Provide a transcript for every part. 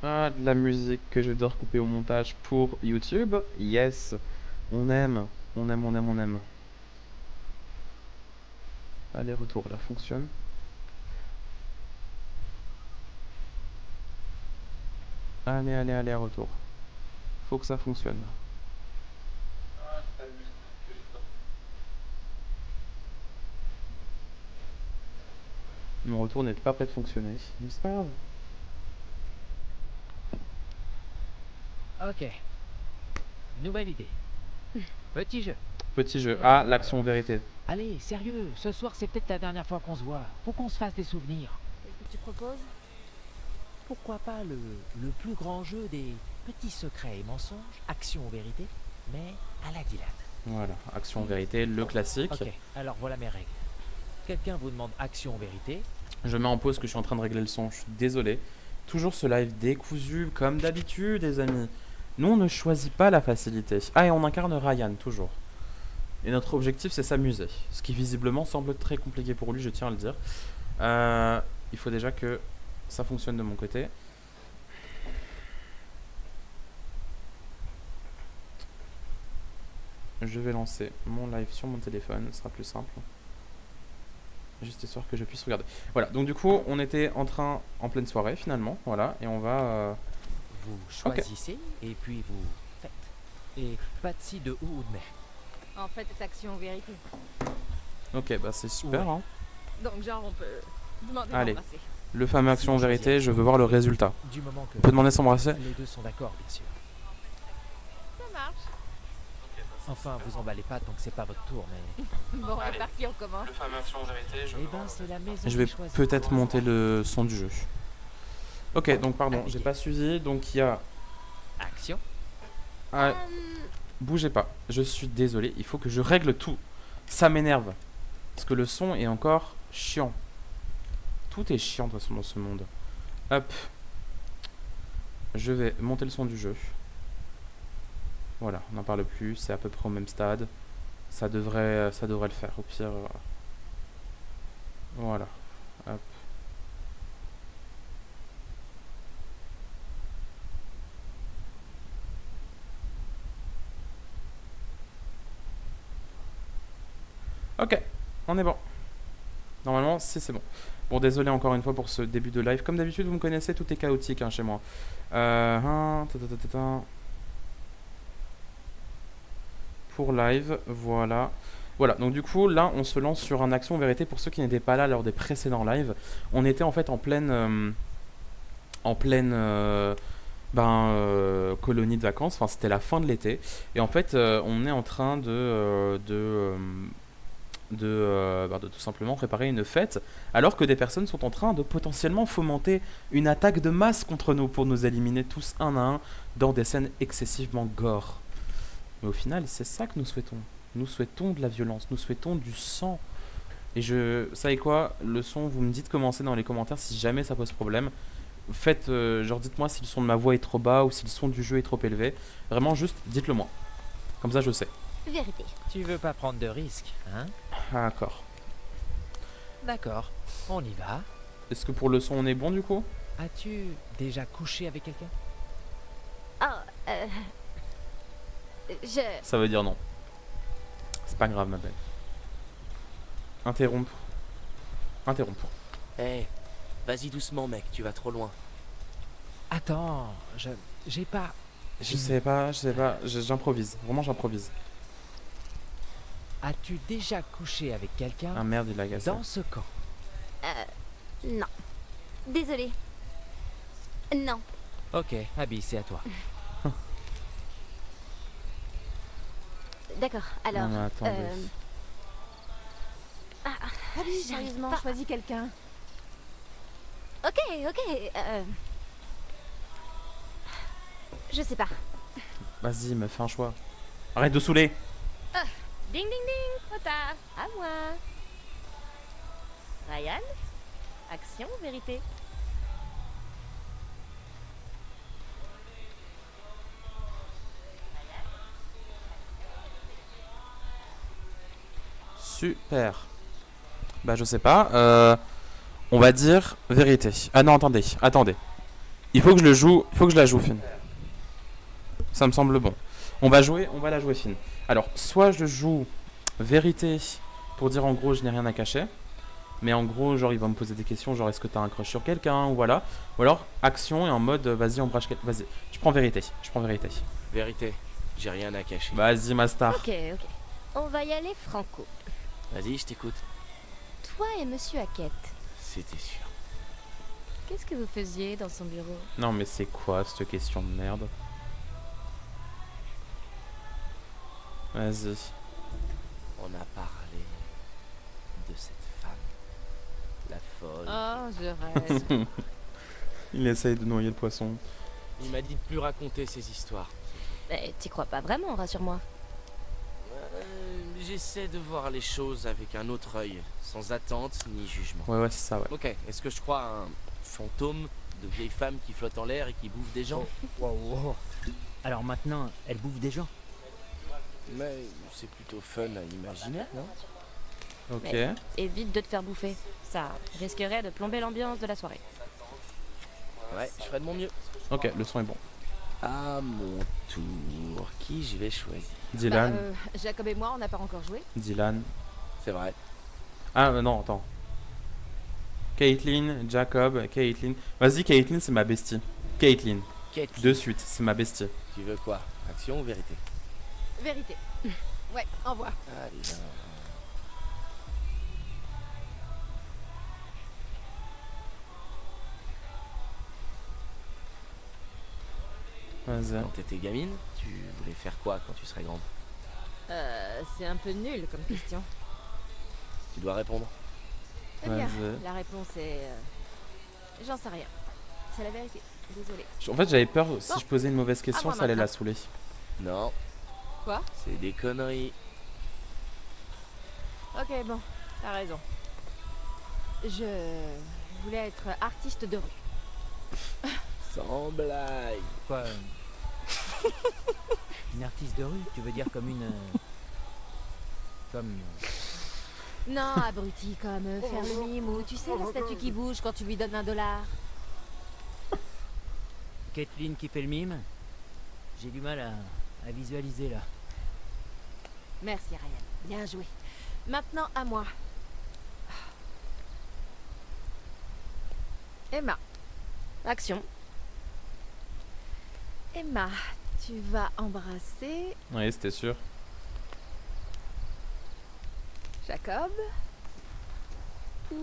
Ah, de la musique que je dois recouper au montage pour YouTube. Yes, on aime, on aime, on aime, on aime. Aller-retour, là, fonctionne. Allez, allez, allez, retour. Faut que ça fonctionne. Mon retour n'est pas prêt de fonctionner, mais c'est pas grave. Ok, nouvelle idée. Petit jeu. Petit jeu. Ah, l'action vérité. Allez, sérieux, ce soir c'est peut-être la dernière fois qu'on se voit. Faut qu'on se fasse des souvenirs. Qu'est-ce que tu proposes? Pourquoi pas le plus grand jeu des petits secrets et mensonges, action ou vérité, mais à la Dylan. Voilà, action vérité, le classique. Ok, alors voilà mes règles. Quelqu'un vous demande action ou vérité. Je mets en pause que je suis en train de régler le son, je suis désolé. Toujours ce live décousu, comme d'habitude, les amis. Nous, on ne choisit pas la facilité. Ah, et on incarne Ryan, toujours. Et notre objectif, c'est s'amuser. Ce qui visiblement semble très compliqué pour lui, je tiens à le dire. Il faut déjà que ça fonctionne de mon côté. Je vais lancer mon live sur mon téléphone, ce sera plus simple. Juste histoire que je puisse regarder. Voilà, donc du coup, on était en pleine soirée finalement, voilà, et on va... Vous choisissez et puis vous faites. Et pas de si, de ou de mais. En fait, c'est action ou vérité. Ok, bah c'est super, Ouais. hein. Donc, genre, on peut demander Allez. d'embrasser. Le fameux action Si vous vérité, choisissez je veux action, voir le résultat. Du moment que On peut demander de s'embrasser? les deux sont d'accord, bien sûr. Ça marche. Enfin, vous emballez pas tant que c'est pas votre tour, mais. Bon, c'est parti, on commence. fameux action vérité, Eh ben, c'est la maison. Je vais qui choisit. peut-être monter le son du jeu. Ok, donc pardon, j'ai Appliqué. pas suivi, donc il y a... Action. Ah, bougez pas, je suis désolé, il faut que je règle tout. Ça m'énerve. Parce que le son est encore chiant. Tout est chiant de toute façon dans ce monde. Hop. Je vais monter le son du jeu. Voilà, on n'en parle plus, c'est à peu près au même stade. Ça devrait le faire, au pire. Voilà. Hop. Ok, on est bon. Normalement, c'est bon. Bon, désolé encore une fois pour ce début de live. Comme d'habitude, vous me connaissez, tout est chaotique chez moi. Pour live, voilà. Voilà, donc du coup, là, on se lance sur un action vérité. Pour ceux qui n'étaient pas là lors des précédents lives, on était en fait en pleine colonie de vacances. Enfin, c'était la fin de l'été. Et en fait, on est en train de tout simplement préparer une fête, alors que des personnes sont en train de potentiellement fomenter une attaque de masse contre nous pour nous éliminer tous un à un dans des scènes excessivement gore. Mais au final, c'est ça que nous souhaitons. Nous souhaitons de la violence, nous souhaitons du sang. Et vous savez quoi, le son, vous me dites commencer dans les commentaires si jamais ça pose problème. Faites, genre dites-moi si le son de ma voix est trop bas ou si le son du jeu est trop élevé. Vraiment juste, dites-le moi. Comme ça je sais. Vérité. Tu veux pas prendre de risques, hein? Ah, d'accord. D'accord, on y va. Est-ce que pour le son on est bon du coup? As-tu déjà couché avec quelqu'un? Ah, je... Ça veut dire non. C'est pas grave ma belle. Interrompre. Interrompre. Eh, vas-y doucement mec, tu vas trop loin. Attends, j'ai pas. Je sais pas, j'improvise. Vraiment j'improvise. As-tu déjà couché avec quelqu'un Ah merde, il a agacé. dans ce camp? Non. Désolée. Non. Ok, Abby, c'est à toi. D'accord, alors... Non mais attendez. Allez, Sérieusement, sérieusement, choisis quelqu'un. Ok, ok, Je sais pas. Vas-y, me fais un choix. Arrête de saouler. Ding ding ding, trop tard. À moi. Ryan, action ou vérité? Super. Bah je sais pas. On va dire vérité. Ah non, attendez. Il faut que je le joue, il faut que je la joue Finn. Ça me semble bon. On va la jouer Finn. Alors, soit je joue vérité pour dire en gros je n'ai rien à cacher. Mais en gros, genre il va me poser des questions, genre est-ce que t'as un crush sur quelqu'un ou voilà. Ou alors action et en mode vas-y embrasse quelqu'un. Vas-y, je prends vérité. Vérité, j'ai rien à cacher. Vas-y ma star. Ok. On va y aller franco. Vas-y, je t'écoute. Toi et Monsieur Hackett, C'était sûr. qu'est-ce que vous faisiez dans son bureau? Non mais c'est quoi cette question de merde? Vas-y. On a parlé de cette femme. La folle. Oh, je rêve. Il essaye de noyer le poisson. Il m'a dit de plus raconter ces histoires. Mais t'y crois pas vraiment, rassure-moi. J'essaie de voir les choses avec un autre œil, sans attente ni jugement. Ouais c'est ça ouais. Ok, est-ce que je crois à un fantôme de vieille femme qui flotte en l'air et qui bouffe des gens? Wow. Alors maintenant, elle bouffe des gens. Mais c'est plutôt fun à imaginer, non? Ok. Mais- Évite de te faire bouffer. Ça risquerait de plomber l'ambiance de la soirée. Ouais, je ferai de mon mieux. Ok, le son est bon. À mon tour, qui je vais choisir? Dylan. Jacob et moi, on n'a pas encore joué. Dylan. C'est vrai. Ah non, attends. Caitlyn, Jacob, Caitlyn. Vas-y, Caitlyn, c'est ma bestie. Caitlyn, Kate, de suite, c'est ma bestie. tu veux quoi? Action ou vérité? Vérité. Ouais, envoie. Allez, Vas-y. quand t'étais gamine, tu voulais faire quoi quand tu serais grande? C'est un peu nul comme question. Tu dois répondre. Eh bien, Vas-y. la réponse est... j'en sais rien. C'est la vérité. Désolée. En fait, j'avais peur, si Bon. je posais une mauvaise question, À moi ça allait la maintenant. saouler. Non. Quoi? C'est des conneries. Ok, bon, t'as raison. Je voulais être artiste de rue. Sans blague. Quoi Une artiste de rue, tu veux dire comme une... comme... Non, abruti, comme faire le mime ou tu sais la statue qui bouge quand tu lui donnes $1. Kathleen qui fait le mime. J'ai du mal à visualiser là. Merci Ryan, bien joué. Maintenant à moi. Emma, action. Emma, tu vas embrasser Oui, c'était sûr. Jacob ou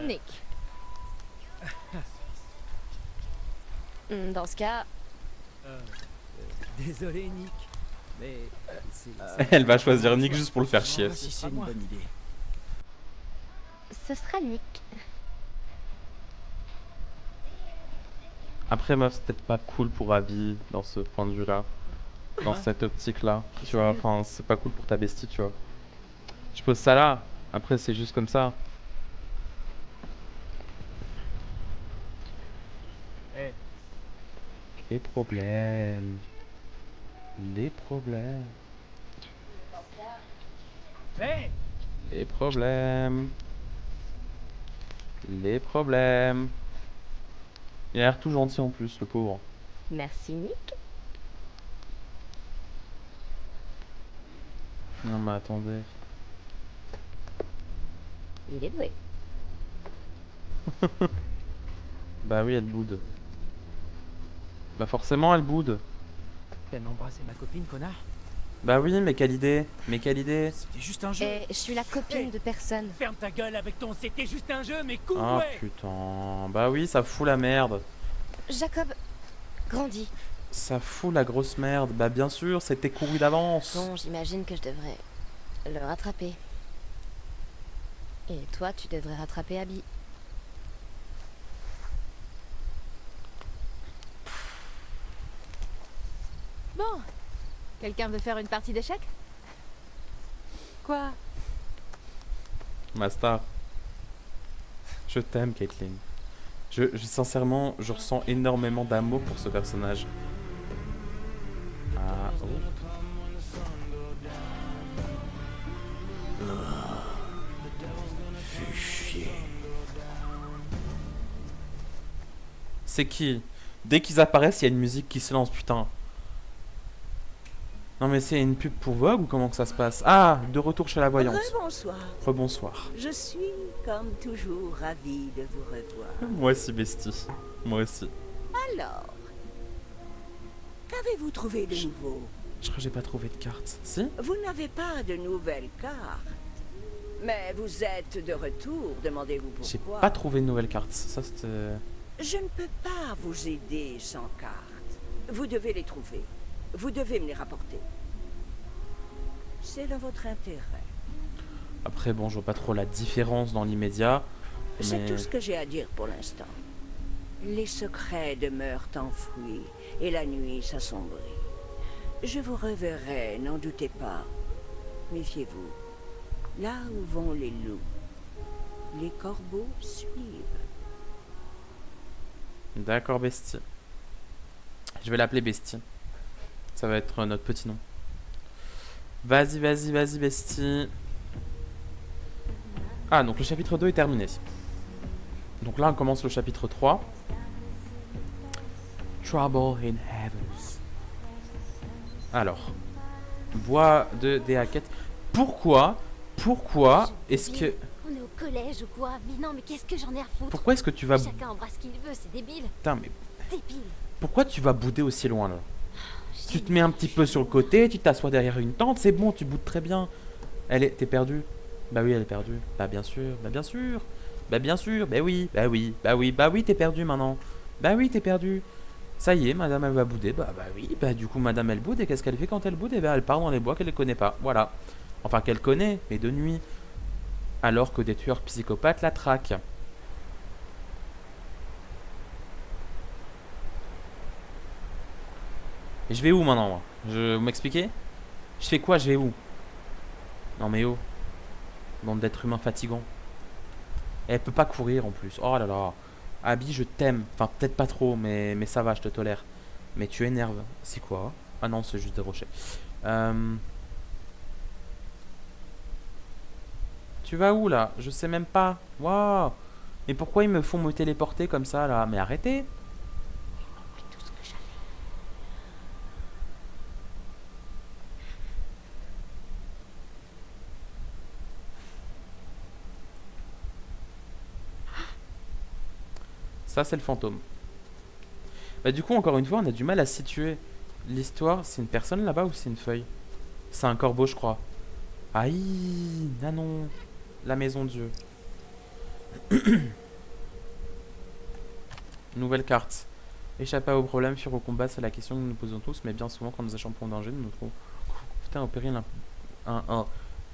Nick. Dans ce cas, Désolé Nick, mais c'est... Elle va choisir Nick juste pour le faire chier. Si c'est une bonne idée. ce sera Nick. Après, meuf, c'est peut-être pas cool pour Abby dans ce point de vue-là. Dans cette optique-là. Tu vois, enfin, c'est pas cool pour ta bestie, tu vois. Je pose ça là. Après, c'est juste comme ça. Eh. Les problèmes. Les problèmes. Hey Les problèmes. Les problèmes. Il a l'air tout gentil en plus, le pauvre. Merci Nick. Non mais attendez. Il est doué. Bah oui, elle boude. Bah forcément, elle boude. T'aimes embrasser ma copine, connard? Bah oui, mais quelle idée. Mais quelle idée. C'était juste un jeu. Et je suis la copine de personne. Ferme ta gueule avec ton c'était juste un jeu, mais cool, Ah ouais. putain. Bah oui, ça fout la merde. Jacob, grandis. Ça fout la grosse merde. Bah bien sûr, c'était couru d'avance. Bon, j'imagine que je devrais le rattraper. Et toi, tu devrais rattraper Abby. Bon, quelqu'un veut faire une partie d'échecs? Quoi? Ma star. Je t'aime, Caitlyn. Sincèrement, je ressens énormément d'amour pour ce personnage. Ah, oh. Fais chier. C'est qui? Dès qu'ils apparaissent, il y a une musique qui se lance, putain. Non mais c'est une pub pour Vogue ou comment que ça se passe? Ah, de retour chez la voyante. Bonsoir. Rebonsoir. Je suis, comme toujours, ravie de vous revoir. Moi aussi, bestie. Moi aussi. Alors, qu'avez-vous trouvé de nouveau? Je crois que j'ai pas trouvé de carte. Si? Vous n'avez pas de nouvelles cartes. Mais vous êtes de retour, demandez-vous J'ai pourquoi. pas trouvé de nouvelle carte. Ça c'était... Je ne peux pas vous aider sans cartes. Vous devez les trouver. Vous devez me les rapporter. C'est dans votre intérêt. Après bon, je vois pas trop la différence dans l'immédiat. C'est Mais... tout ce que j'ai à dire pour l'instant. Les secrets demeurent enfouis et la nuit s'assombrit. Je vous reverrai, n'en doutez pas. Méfiez-vous. Là où vont les loups, les corbeaux suivent. D'accord, bestie. Je vais l'appeler bestie. Ça va être notre petit nom. Vas-y, vas-y, vas-y, bestie. Ah, donc le chapitre 2 est terminé. Donc là, on commence le chapitre 3. Trouble in Heavens. Alors. Bois de Déhaquette. Pourquoi est-ce que... On est au collège ou quoi? Mais non, mais qu'est-ce que j'en ai à foutre? Pourquoi est-ce que tu vas... Chacun embrasse qui il veut, c'est débile. Putain, mais... Débile. Pourquoi tu vas bouder aussi loin, là? Tu te mets un petit peu sur le côté, tu t'assois derrière une tente, c'est bon, tu boudes très bien. Elle est... T'es perdue? Bah oui, elle est perdue. Bah bien sûr, bah bien sûr. Bah bien sûr, bah oui, bah oui, bah oui, bah oui, t'es perdue maintenant. Bah oui, t'es perdue. Ça y est, madame, elle va bouder. Bah oui, bah du coup, madame, elle boude. Et qu'est-ce qu'elle fait quand elle boude? Eh ben, elle part dans les bois qu'elle ne connaît pas. Voilà. Enfin, qu'elle connaît, mais de nuit. Alors que des tueurs psychopathes la traquent. Et je vais où maintenant, moi? Vous m'expliquez? Je fais quoi? Je vais où? Non mais oh. Bande d'êtres humains fatigants. Elle peut pas courir en plus. Oh là là. Abby, je t'aime. Enfin, peut-être pas trop, mais ça va, je te tolère. Mais tu énerves. C'est quoi? Ah non, c'est juste des rochers. Tu vas où là? Je sais même pas. Waouh. Mais pourquoi ils me font me téléporter comme ça là? Mais arrêtez. Ça, c'est le fantôme. Bah, du coup, encore une fois, on a du mal à situer l'histoire. C'est une personne là-bas ou c'est une feuille? C'est un corbeau, je crois. Aïe, ah non. La maison Dieu. Nouvelle carte. Échapper au problème, fuir au combat, c'est la question que nous nous posons tous. Mais bien souvent, quand nous échappons au danger, nous nous trouvons confrontés à un péril.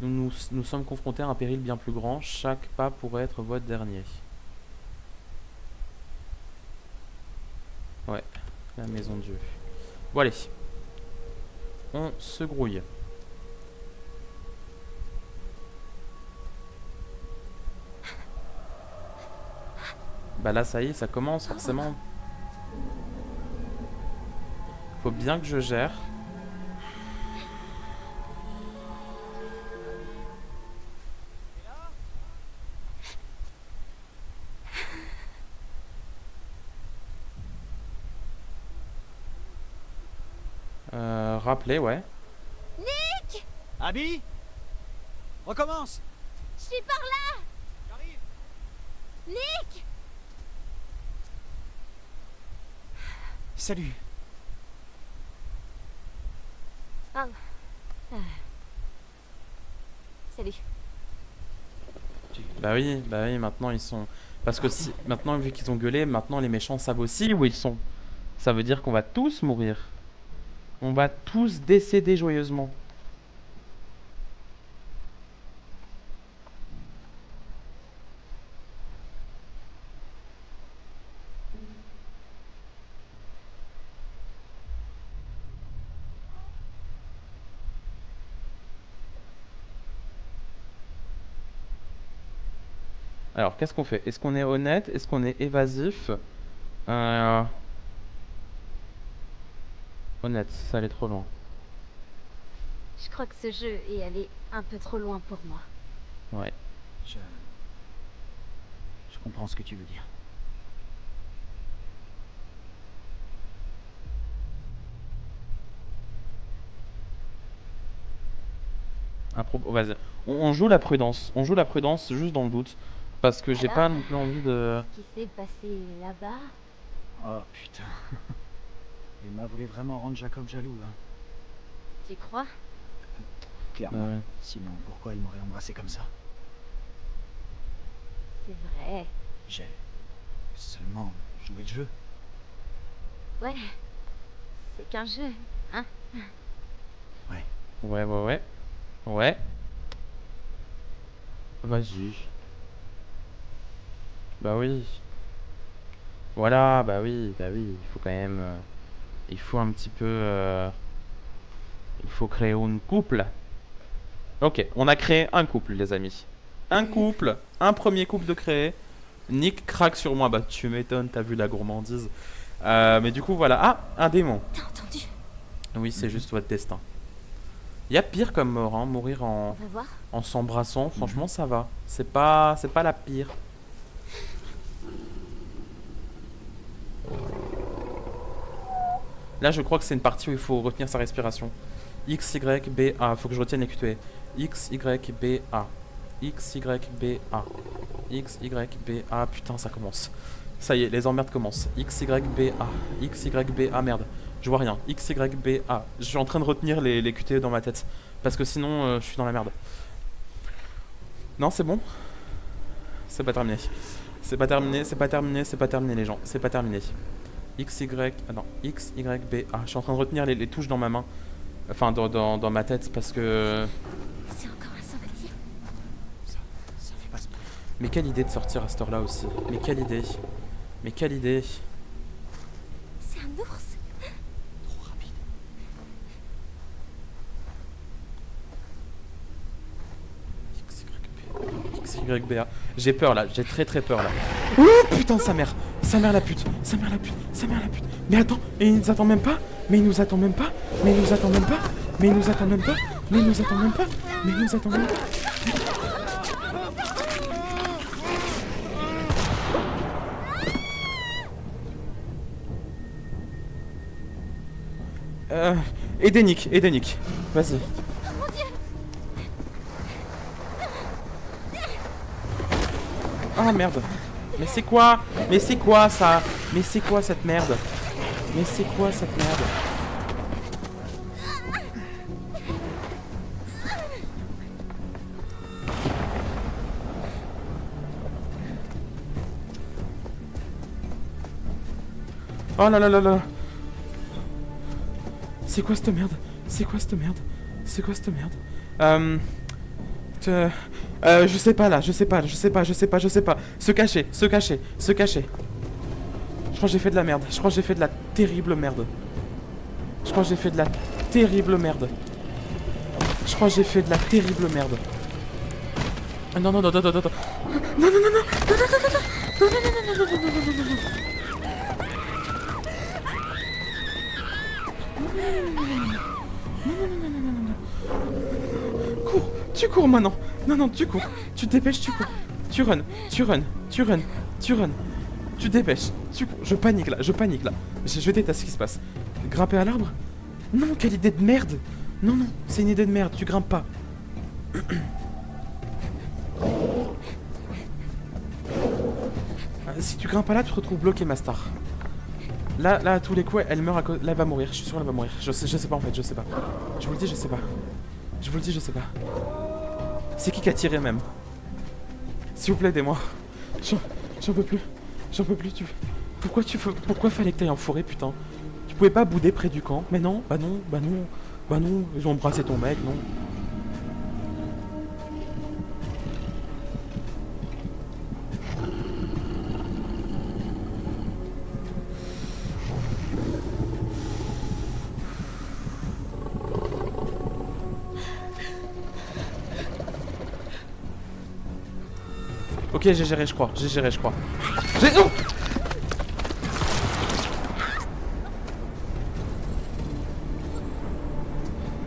Nous sommes confrontés à un péril bien plus grand. Chaque pas pourrait être votre dernier. Ouais, la maison Dieu. Bon allez. On se grouille. Bah là ça y est, ça commence forcément. Faut bien que je gère. Rappeler, ouais. Abby, recommence. Je suis par là. J'arrive. Nick. Salut. Ah. Salut. Bah oui, maintenant ils sont... Parce que si... maintenant, vu qu'ils ont gueulé, maintenant les méchants savent aussi où ils sont. Ça veut dire qu'on va tous mourir. On va tous décéder joyeusement. Alors, qu'est-ce qu'on fait? Est-ce qu'on est honnête? Est-ce qu'on est évasif? Honnête, ça allait trop loin. Je crois que ce jeu est allé un peu trop loin pour moi. Ouais. Je comprends ce que tu veux dire. Vas-y. On joue la prudence. On joue la prudence juste dans le doute. Parce que j'ai Alors pas non plus envie de... Ce qui s'est passé là-bas, Oh putain. Emma voulait vraiment rendre Jacob jaloux, hein. tu crois? Clairement. Ouais. Sinon, pourquoi elle m'aurait embrassé comme ça? C'est vrai. J'ai seulement joué le jeu. Ouais. C'est qu'un jeu, hein? Ouais. Ouais. Vas-y. Bah oui. Voilà, bah oui. Il faut quand même... il faut un petit peu... il faut créer un couple. Ok, on a créé un couple, les amis. Un couple. Un premier couple de créer. Nick craque sur moi. Bah tu m'étonnes, t'as vu la gourmandise. Mais du coup, voilà. Ah, un démon. T'as entendu? Oui, c'est juste votre destin. Il y a pire comme mort, hein, mourir On va voir. en s'embrassant. Franchement, ça va. C'est pas la pire. Là, je crois que c'est une partie où il faut retenir sa respiration. X, Y, B, A. Faut que je retienne les QTE. X, Y, B, A. X, Y, B, A. X, Y, B, A. Putain, ça commence. Ça y est, les emmerdes commencent. X, Y, B, A. X, Y, B, A. Merde. Je vois rien. X, Y, B, A. Je suis en train de retenir les QTE dans ma tête. Parce que sinon, je suis dans la merde. Non, c'est bon. C'est pas terminé. C'est pas terminé, les gens. C'est pas terminé. X, Y... Ah non. X, Y, B, A. Je suis en train de retenir les touches dans ma main. Enfin, dans ma tête, parce que... C'est encore un sanglier. Ça fait pas ce bruit. Mais quelle idée de sortir à cette heure-là aussi. Mais quelle idée. C'est un ours. Trop rapide. X, Y, B, A. J'ai peur là, j'ai très peur là. Oh putain, sa mère la pute. Mais attends, et il nous attend même pas. Aidez Nick. Vas-y. Ah merde. Mais c'est quoi ça? Mais c'est quoi cette merde? Oh là là là là. C'est quoi cette merde? Je sais pas là, je sais pas. Se cacher. Je crois que j'ai fait de la merde. Je crois que j'ai fait de la terrible merde. Non. Cours, tu cours maintenant. Non, tu cours. Tu te dépêches, tu cours. Tu run. Tu te dépêches. Tu cours. Je panique là. Je déteste ce qui se passe. Grimper à l'arbre? Non, quelle idée de merde. Non, c'est une idée de merde. Tu grimpes pas. Si tu grimpes pas là, tu te retrouves bloqué, ma star. Là, à tous les coups, elle meurt à cause... Là, elle va mourir. Je suis sûr qu'elle va mourir. Je sais pas, en fait. Je sais pas. Je vous le dis, je sais pas. C'est qui a tiré, même? S'il vous plaît, aidez-moi. J'en peux plus. Pourquoi fallait que t'ailles en forêt, putain? Tu pouvais pas bouder près du camp? Mais non, bah non. Ils ont embrassé ton mec, non. Ok, j'ai géré, je crois. Oh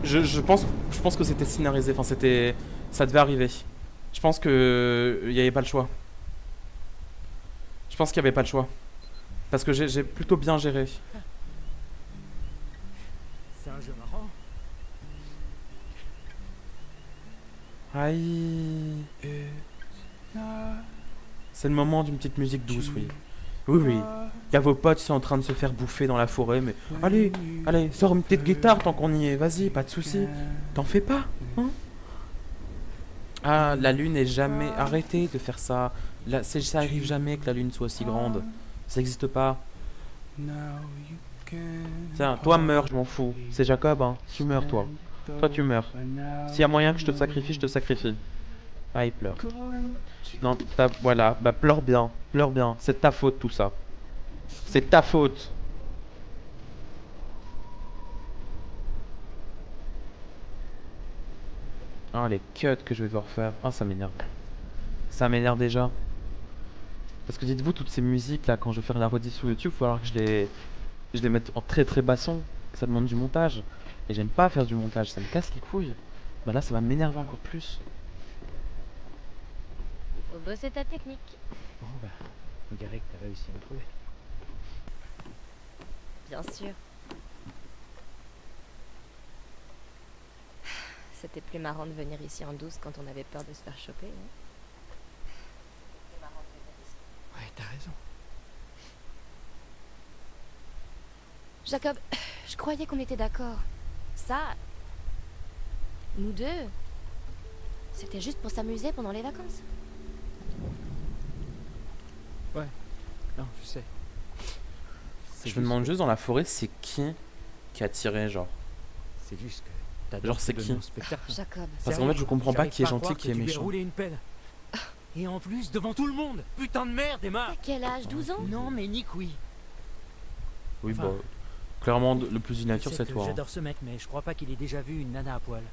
je pense que c'était scénarisé. Enfin, ça devait arriver. Je pense que il y avait pas le choix. Parce que j'ai plutôt bien géré. C'est un jeu marrant. Aïe. C'est le moment d'une petite musique douce, oui. Oui, oui. Il y a vos potes qui sont en train de se faire bouffer dans la forêt, mais allez, allez, sors une petite guitare tant qu'on y est. Vas-y, pas de soucis. T'en fais pas, hein? Ah, la lune est jamais... Arrêtez de faire ça. Ça arrive jamais que la lune soit aussi grande. Ça n'existe pas. Tiens, toi meurs, je m'en fous. C'est Jacob, hein. Tu meurs, toi. Toi, tu meurs. S'il y a moyen que je te sacrifie, je te sacrifie. Ah, il pleure. Non, voilà. Bah, pleure bien. Pleure bien. C'est de ta faute, tout ça. C'est de ta faute. Ah, les cuts que je vais devoir faire. Ah, ça m'énerve. Ça m'énerve déjà. Parce que dites-vous, toutes ces musiques là, quand je vais faire la rediff sur YouTube, il va falloir que je les mette en très très bas son. Ça demande du montage. Et j'aime pas faire du montage, ça me casse les couilles. Bah là, ça va m'énerver encore plus. Faut bosser ta technique. Bon bah, on dirait que t'as réussi à me trouver. Bien sûr. C'était plus marrant de venir ici en douce quand on avait peur de se faire choper, hein. Ouais, t'as raison. Jacob, je croyais qu'on était d'accord. Ça, nous deux, c'était juste pour s'amuser pendant les vacances. Non, je sais. Je me demande juste dans la forêt, c'est qui a tiré, genre. C'est juste que t'as Genre, c'est donné qui un spectacle. Jacob, Parce qu'en fait, je comprends pas qui est gentil, qui est Tu lui as méchant. roulé une pelle. Et en plus, devant tout le monde. Putain de merde, Emma. à quel âge? 12 ans? Non, mais Nick, oui. Oui, Enfin, bah. Clairement, le plus Je innature, sais c'est que toi. Hein. J'adore ce mec, mais je crois pas qu'il ait déjà vu une nana à poil.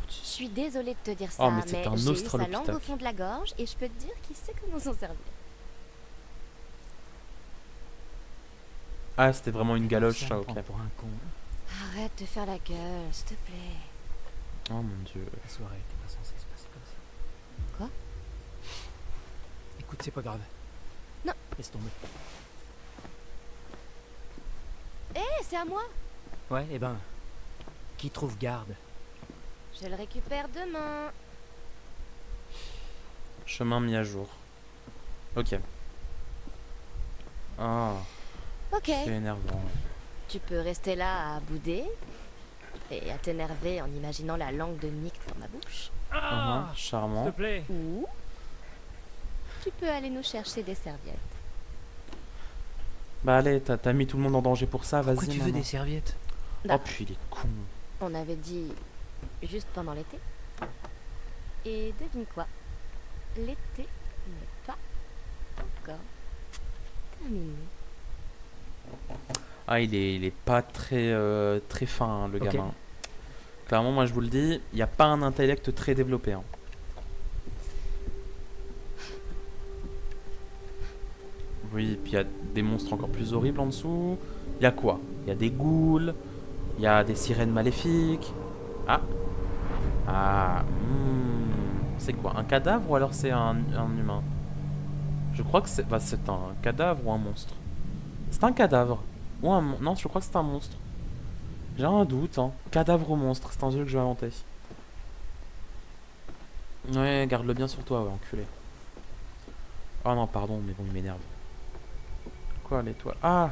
Je suis désolée de te dire Oh, ça, mais c'est un j'ai eu sa australopithèque. langue au fond de la gorge et je peux te dire qu'il sait comment s'en servir. Ah, c'était vraiment une galoche, Ça ça, me ok. prend pour un con. Arrête de faire la gueule, s'il te plaît. Oh mon dieu. La soirée était pas censée se passer comme ça. Quoi? Écoute, c'est pas grave. Non. Laisse tomber. Hé, c'est à moi. Ouais, eh ben... Qui trouve garde? Je le récupère demain. Chemin mis à jour. Ok. Ah, Ok, c'est énervant. tu peux rester là à bouder et à t'énerver en imaginant la langue de Nick dans ma bouche. Ah, S'il charmant. te plaît. Ou tu peux aller nous chercher des serviettes. Bah allez, t'as mis tout le monde en danger pour ça, Pourquoi vas-y tu veux maman. des serviettes? Oh puis il est con. On avait dit juste pendant l'été. Et devine quoi? L'été n'est pas encore terminé. Ah il est pas très très fin hein, le Ok. gamin. Clairement moi je vous le dis, il n'y a pas un intellect très développé. Hein. Oui, et puis il y a des monstres encore plus horribles en dessous. Il y a quoi? Il y a des ghouls, il y a des sirènes maléfiques. Ah. Ah. C'est quoi? Un cadavre ou alors c'est un humain? Je crois que c'est un cadavre ou un monstre. C'est un cadavre. Ou un non, je crois que c'est un monstre. J'ai un doute. Hein. Cadavre ou monstre, c'est un jeu que je vais inventer. Ouais, garde-le bien sur toi, ouais, enculé. Oh non, pardon, mais bon, il m'énerve. Quoi, l'étoile? Ah!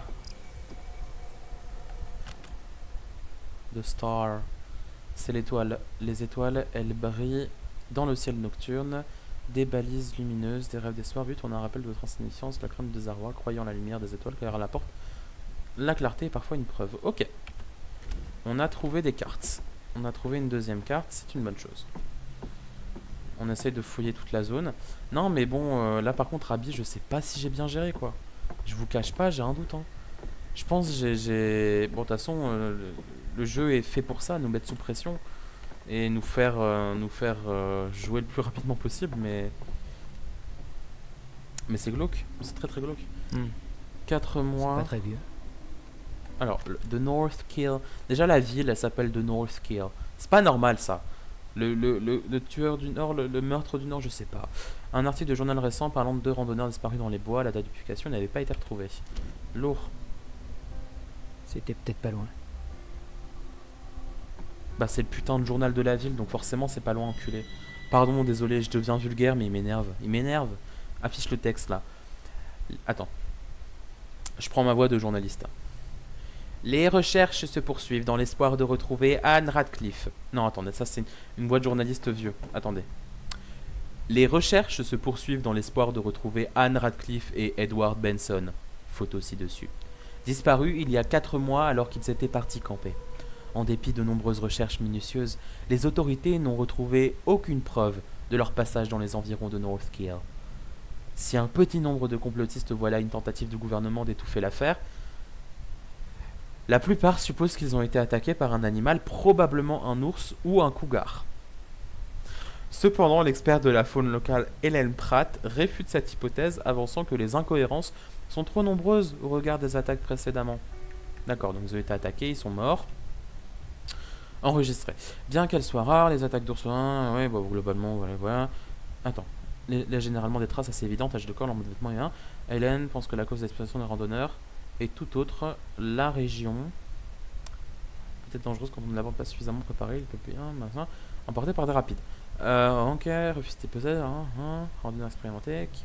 The Star. C'est l'étoile. Les étoiles, elles brillent dans le ciel nocturne. Des balises lumineuses, des rêves des soirs. But, on a un rappel de votre insignifiance, la crainte du désarroi, croyant en la lumière des étoiles, car la porte. La clarté est parfois une preuve. Ok. On a trouvé des cartes. On a trouvé une deuxième carte, c'est une bonne chose. On essaye de fouiller toute la zone. Non, mais bon, là par contre, Abby, je sais pas si j'ai bien géré quoi. Je vous cache pas, j'ai un doute. Hein. Je pense que j'ai. Bon, de toute façon, le jeu est fait pour ça, nous mettre sous pression et nous faire jouer le plus rapidement possible, mais c'est glauque, c'est très très glauque. 4 C'est mois. pas très vieux. Alors, The North Kill. Déjà, la ville, elle s'appelle The North Kill. C'est pas normal, ça. Le tueur du Nord, le meurtre du Nord, je sais pas. Un article de journal récent parlant de 2 randonneurs disparus dans les bois. La date de publication n'avait pas été retrouvée. Lourd. C'était peut-être pas loin. Bah, c'est le putain de journal de la ville, donc forcément, c'est pas loin, enculé. Pardon, désolé, je deviens vulgaire, mais il m'énerve. Il m'énerve. Affiche le texte là. Attends. Je prends ma voix de journaliste. Les recherches se poursuivent dans l'espoir de retrouver Anne Radcliffe. Non, attendez, ça c'est une voix de journaliste vieux. Attendez. Les recherches se poursuivent dans l'espoir de retrouver Anne Radcliffe et Edward Benson. Photo ci-dessus. Disparus il y a 4 mois alors qu'ils étaient partis camper. En dépit de nombreuses recherches minutieuses, les autorités n'ont retrouvé aucune preuve de leur passage dans les environs de Northkill. Si un petit nombre de complotistes voient là une tentative du gouvernement d'étouffer l'affaire, la plupart supposent qu'ils ont été attaqués par un animal, probablement un ours ou un cougar. Cependant, l'expert de la faune locale Helen Pratt réfute cette hypothèse, avançant que les incohérences sont trop nombreuses au regard des attaques précédemment. D'accord, donc ils ont été attaqués, ils sont morts. Enregistré. Bien qu'elles soient rares, les attaques d'ours, ouais, bah, globalement, voilà. Attends. Généralement des traces assez évidentes, taches de colle en mode vêtements et un. Hélène pense que la cause d'exploitation des randonneurs est tout autre. La région. Peut-être dangereuse quand on ne l'aborde pas suffisamment préparée. Il peut payer un machin. Emporté par des rapides. Ok, refuse d'hypothèse. Randonneurs expérimentés qui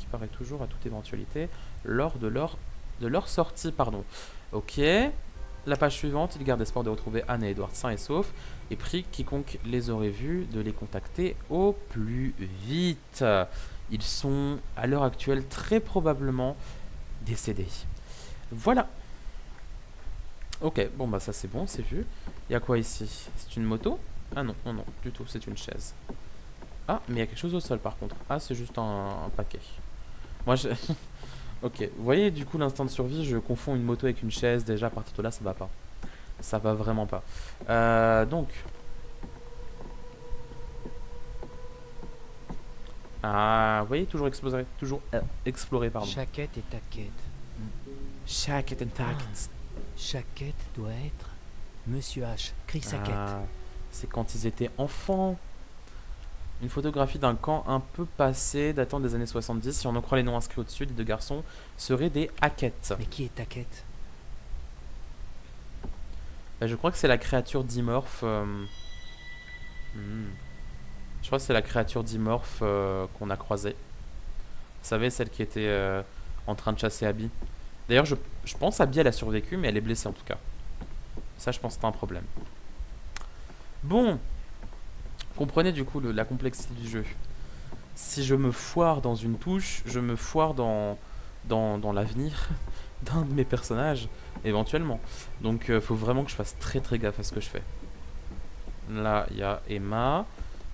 paraît toujours à toute éventualité lors de leur sortie. Pardon. Ok. La page suivante, il garde espoir de retrouver Anne et Edward sains et saufs et prie quiconque les aurait vus de les contacter au plus vite. Ils sont à l'heure actuelle très probablement décédés. Voilà. Ok, bon bah ça c'est bon, c'est vu. Il y a quoi ici? C'est une moto? Ah non, non, non, du tout, c'est une chaise. Ah, mais il y a quelque chose au sol par contre. Ah, c'est juste un paquet. Moi je... Ok, vous voyez du coup l'instinct de survie, je confonds une moto avec une chaise, déjà à partir de là ça va pas. Ça va vraiment pas. Donc. Ah, vous voyez, toujours explorer, pardon. Chaque quête est ta quête. Chaque quête est intact. Chaque quête doit être Monsieur H. Crie sa quête. C'est quand ils étaient enfants. Une photographie d'un camp un peu passé, datant des années 70. Si on en croit les noms inscrits au-dessus, les deux garçons seraient des Hackett. Mais qui est ta quête? Je crois que c'est la créature dimorphe. Je crois que c'est la créature dimorphe qu'on a croisée. Vous savez, celle qui était en train de chasser Abby. D'ailleurs, je pense Abby, elle a survécu, mais elle est blessée en tout cas. Ça, je pense que c'est un problème. Bon. Comprenez du coup la complexité du jeu. Si je me foire dans une touche, je me foire dans l'avenir d'un de mes personnages, éventuellement. Donc faut vraiment que je fasse très très gaffe à ce que je fais. Là, il y a Emma.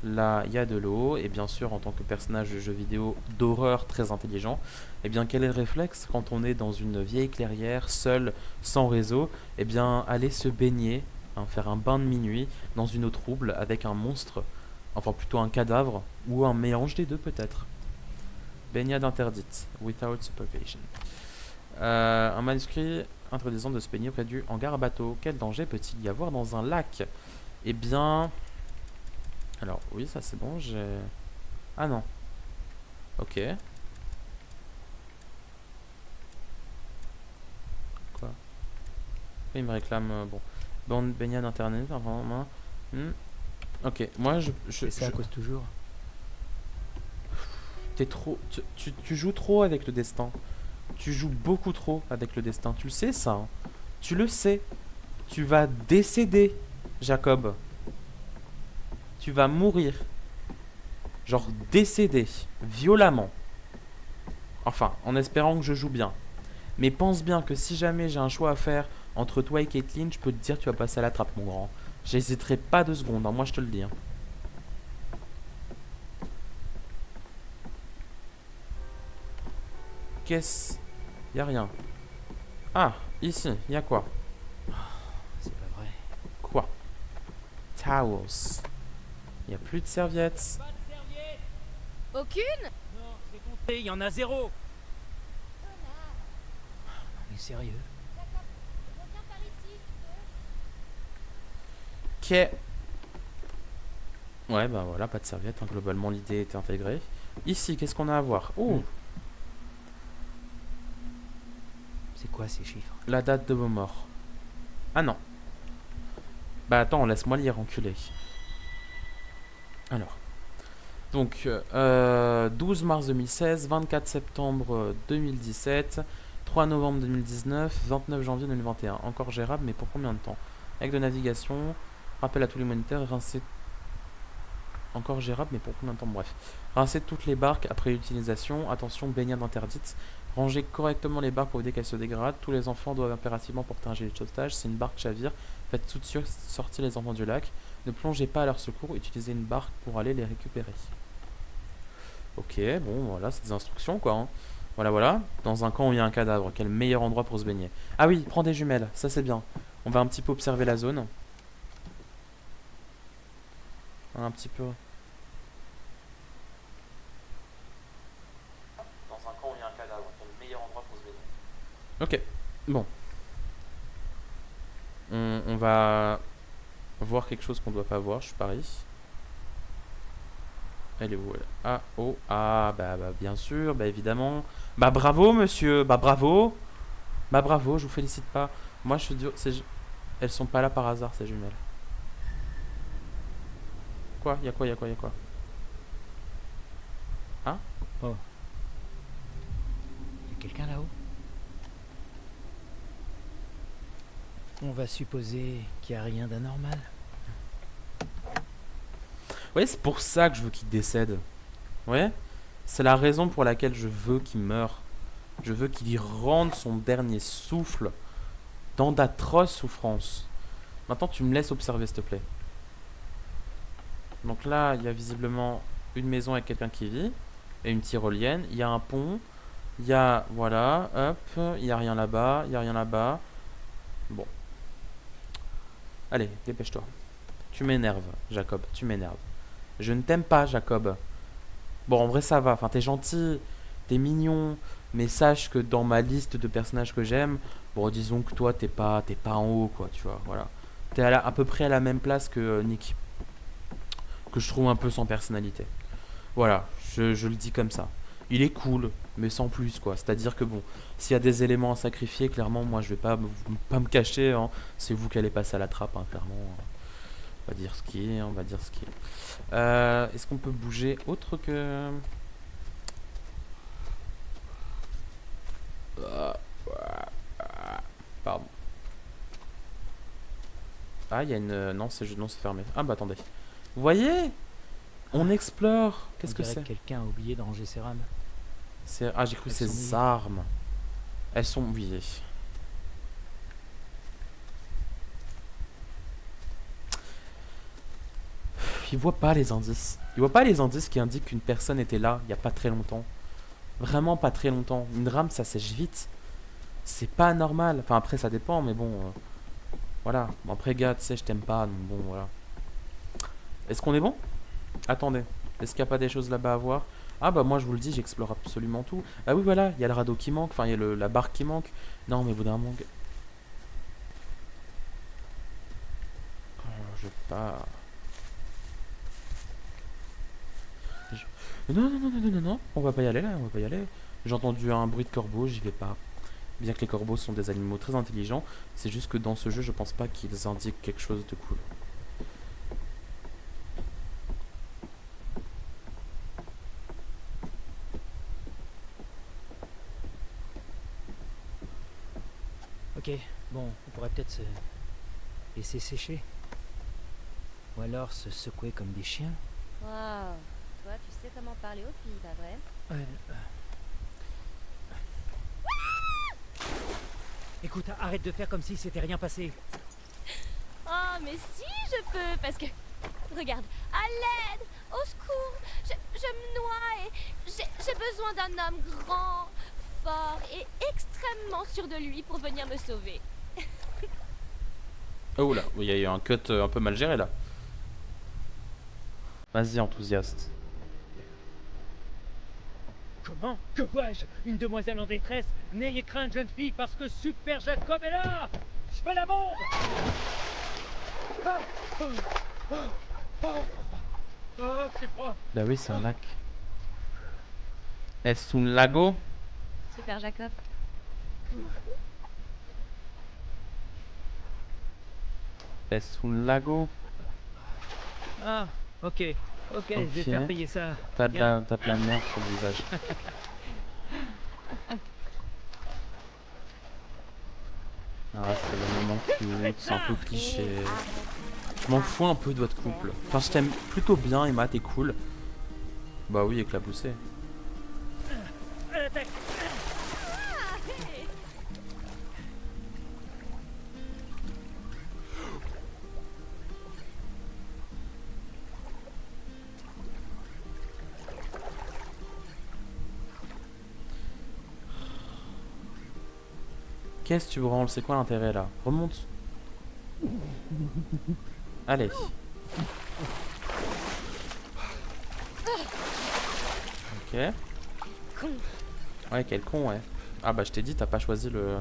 Là, il y a de l'eau. Et bien sûr, en tant que personnage de jeu vidéo d'horreur très intelligent, eh bien, quel est le réflexe quand on est dans une vieille clairière, seul, sans réseau? Eh bien, aller se baigner, faire un bain de minuit dans une eau trouble avec un monstre, enfin plutôt un cadavre, ou un mélange des deux peut-être. Baignade interdite, without supervision. Un manuscrit introduisant de se baigner près du hangar à bateau. Quel danger peut-il y avoir dans un lac? Eh bien... Alors, oui, ça c'est bon, j'ai... Ah non. Ok. Quoi? Il me réclame... bon. Bande baignade internet, enfin... Ok, moi Et ça cause toujours. T'es trop... Tu joues trop avec le destin. Tu joues beaucoup trop avec le destin. Tu le sais ça, hein. Tu le sais. Tu vas décéder, Jacob. Tu vas mourir. Genre décéder. Violemment. Enfin, en espérant que je joue bien. Mais pense bien que si jamais j'ai un choix à faire entre toi et Caitlyn, je peux te dire que tu vas passer à la trappe, mon grand. J'hésiterai pas 2 secondes, hein, moi je te le dis. Hein. Qu'est-ce... Y'a rien. Ah, ici, y'a quoi? C'est pas vrai. Quoi? Towels. Y'a plus de serviettes. Aucune? Non, c'est compté, il y en a 0. Mais sérieux? Ok. Ouais, bah voilà, pas de serviette. Hein. Globalement, l'idée est intégrée. Ici, qu'est-ce qu'on a à voir? Oh, C'est quoi ces chiffres? la date de vos morts. Ah non. Bah attends, laisse-moi lire, enculé. Alors. Donc, 12 mars 2016, 24 septembre 2017, 3 novembre 2019, 29 janvier 2021. Encore gérable, mais pour combien de temps? Avec de navigation, rappel à tous les moniteurs, rincer. Encore gérable, mais pour combien de temps? Bref. Rincer toutes les barques après utilisation. Attention, baignade interdite. Ranger correctement les barques pour éviter qu'elles se dégradent. Tous les enfants doivent impérativement porter un gilet de sauvetage. Si une barque chavire, faites tout de suite sortir les enfants du lac. Ne plongez pas à leur secours, utilisez une barque pour aller les récupérer. Ok, bon, voilà, c'est des instructions, quoi. Hein. Voilà, voilà. Dans un camp où il y a un cadavre, quel meilleur endroit pour se baigner? Ah oui, prends des jumelles, ça c'est bien. On va un petit peu observer la zone. Un petit peu. Dans un camp où il y a un cadavre, quel meilleur endroit pour se baigner? Ok, bon. On va voir quelque chose qu'on doit pas voir, je parie. Elle est où elle? Ah, oh, ah, bah, bien sûr, bah évidemment. Bah bravo monsieur, bah bravo. Bah bravo, je vous félicite pas. Moi je suis dur, elles sont pas là par hasard ces jumelles. Quoi? Y'a quoi? Y'a quoi? Y'a quoi? Hein? Oh. Y a quelqu'un là-haut? On va supposer qu'il n'y a rien d'anormal. Ouais, c'est pour ça que je veux qu'il décède. Ouais? C'est la raison pour laquelle je veux qu'il meure. Je veux qu'il rende son dernier souffle dans d'atroces souffrances. Maintenant, tu me laisses observer, s'il te plaît. Donc là, il y a visiblement une maison avec quelqu'un qui vit. Et une tyrolienne. Il y a un pont. Il y a... Voilà, hop. Il n'y a rien là-bas. Il n'y a rien là-bas. Bon. Allez, dépêche-toi. Tu m'énerves, Jacob. Tu m'énerves. Je ne t'aime pas, Jacob. Bon, en vrai, ça va. Enfin, t'es gentil. T'es mignon. Mais sache que dans ma liste de personnages que j'aime, bon, disons que toi, t'es pas en haut, quoi, tu vois, voilà. T'es à peu près à la même place que Nick. Que je trouve un peu sans personnalité. Voilà, je le dis comme ça. Il est cool, mais sans plus, quoi. C'est-à-dire que, bon, s'il y a des éléments à sacrifier, clairement, moi, je vais pas me cacher, hein. C'est vous qui allez passer à la trappe, hein, clairement. On va dire ce qui est, on va dire ce qui est. Est-ce qu'on peut bouger autre que... Pardon. Ah, il y a une... Non, c'est fermé. Ah, bah attendez. Vous voyez? On explore. Qu'est-ce que c'est? Quelqu'un a oublié de ranger ses rames. Ah, j'ai cru Elles sont ses mouillées. armes. Elles sont mouillées. Il voit pas les indices. Il voit pas les indices qui indiquent qu'une personne était là il y a pas très longtemps. Vraiment pas très longtemps. Une rame, ça sèche vite. C'est pas normal. Enfin, après, ça dépend, mais bon. Voilà. Bon, après, gars, tu sais, je t'aime pas. Donc bon, voilà. Est-ce qu'on est bon? Attendez. Est-ce qu'il n'y a pas des choses là-bas à voir? Ah, bah, moi, je vous le dis, j'explore absolument tout. Ah, oui, voilà. Il y a le radeau qui manque. Enfin, il y a la barque qui manque. Non, mais au bout d'un moment. Oh, je vais pas. Non, non, non, non, non, non, non, on va pas y aller là, on va pas y aller. J'ai entendu un bruit de corbeau, j'y vais pas. Bien que les corbeaux sont des animaux très intelligents, c'est juste que dans ce jeu, je pense pas qu'ils indiquent quelque chose de cool. Ok, bon, on pourrait peut-être se laisser sécher. Ou alors se secouer comme des chiens. Waouh, toi, tu sais comment parler aux filles, pas vrai? Ouais. Écoute, arrête de faire comme si c'était rien passé. Oh, mais si, je peux, parce que... Regarde, à l'aide, au secours, je me noie et j'ai besoin d'un homme grand, fort et extrêmement sûr de lui pour venir me sauver. Oh là, il y a eu un cut un peu mal géré là. Vas-y, enthousiaste. Comment? Que vois-je? Une demoiselle en détresse? N'ayez crainte, jeune fille, parce que Super Jacob est là! Je fais la bombe! Ah, oh, oh, oh, oh, c'est froid! Bah oui, c'est un lac. Est-ce un lago? Super, Jacob. Est-ce un lago? Ah, ok. Ok, je vais faire payer ça. T'as de la merde sur le visage. Ah, c'est le moment cute, c'est un peu cliché. Je m'en fous un peu de votre couple. Enfin, je t'aime plutôt bien, Emma, t'es cool. Bah oui, éclaboussé. À l'attaque. Qu'est-ce que tu branles? C'est quoi l'intérêt là? Remonte. Allez. Ok. Ouais, quel con, ouais. Ah bah je t'ai dit, t'as pas choisi le...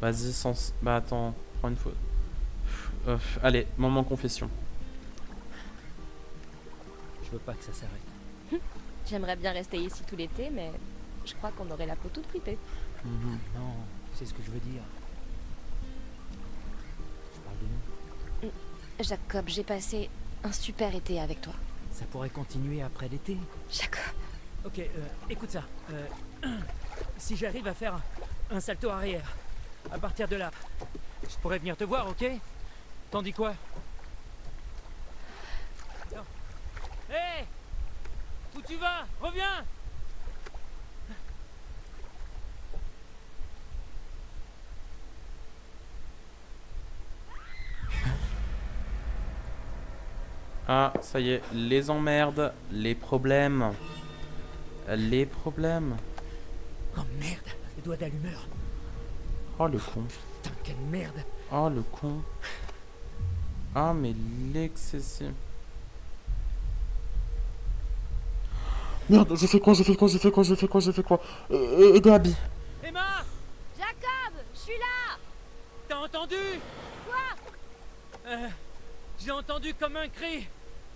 Vas-y, sans... Bah attends, prends une faute. Allez, moment confession. Je veux pas que ça s'arrête. J'aimerais bien rester ici tout l'été, mais je crois qu'on aurait la peau toute fritée. Non, c'est ce que je veux dire. Je parle de nous. Jacob, j'ai passé un super été avec toi. Ça pourrait continuer après l'été. Jacob. Ok, écoute ça. Si j'arrive à faire un salto arrière, à partir de là, je pourrais venir te voir, ok? T'en dis quoi? Hé! Hey, où tu vas? Reviens! Ah, ça y est, les emmerdes, les problèmes. Les problèmes. Oh merde, le doigt d'allumeur. Oh le con. Putain, quelle merde. Oh le con. Ah mais l'excessif. Merde, j'ai fait quoi? Aidez Abby. Emma! Jacob, je suis là. T'as entendu? Quoi? J'ai entendu comme un cri.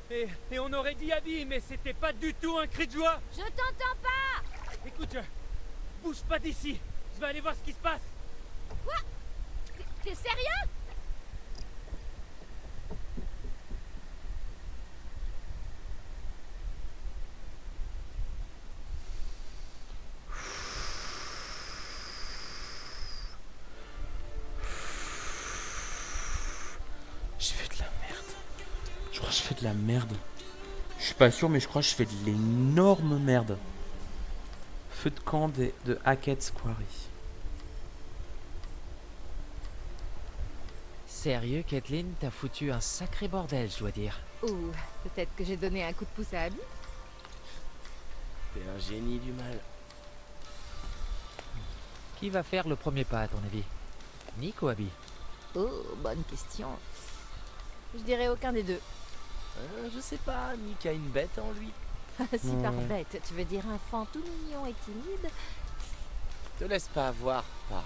Et on aurait dit Abby, mais c'était pas du tout un cri de joie. Je t'entends pas. Écoute, bouge pas d'ici. Je vais aller voir ce qui se passe. Quoi? T'es sérieux? Je fais de la merde. Je crois que je fais de la merde. Je suis pas sûr, mais je crois que je fais de l'énorme merde. Feu de camp de Hackett's Quarry. Sérieux, Kathleen, t'as foutu un sacré bordel, je dois dire. Ou peut-être que j'ai donné un coup de pouce à Abby. T'es un génie du mal. Qui va faire le premier pas, à ton avis? Nick ou Abby? Oh, bonne question. Je dirais aucun des deux. Je sais pas, Nick a une bête en lui. Super bête, tu veux dire un enfant tout mignon et timide? Te laisse pas avoir par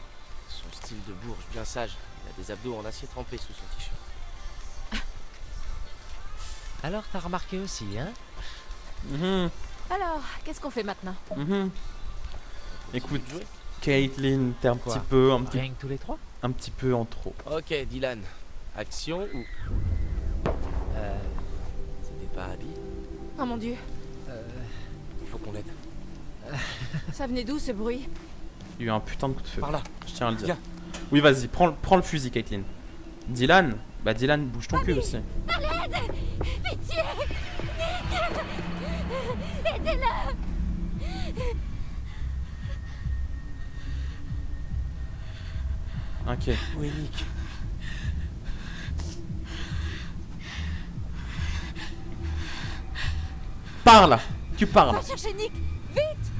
son style de bourge bien sage. Il a des abdos en acier trempé sous son t-shirt. Alors t'as remarqué aussi, hein? Alors, qu'est-ce qu'on fait maintenant? Écoute, Jouer. Caitlin, t'es un Quoi? petit peu, Rien que tous les trois? un petit peu en trop. Ok, Dylan. Action ou... C'était pas Abby. Oh mon dieu, Il faut qu'on l'aide. ça venait d'où ce bruit? Il y a eu un putain de coup de feu. Par là. Je tiens à le dire. Viens. Oui, vas-y, prends le fusil, Caitlin. Dylan, bah Dylan, bouge ton cul aussi. Pitié! Aidez-le! Ok. Où est Nick? Parle! Tu parles! Va chercher Nick! Vite!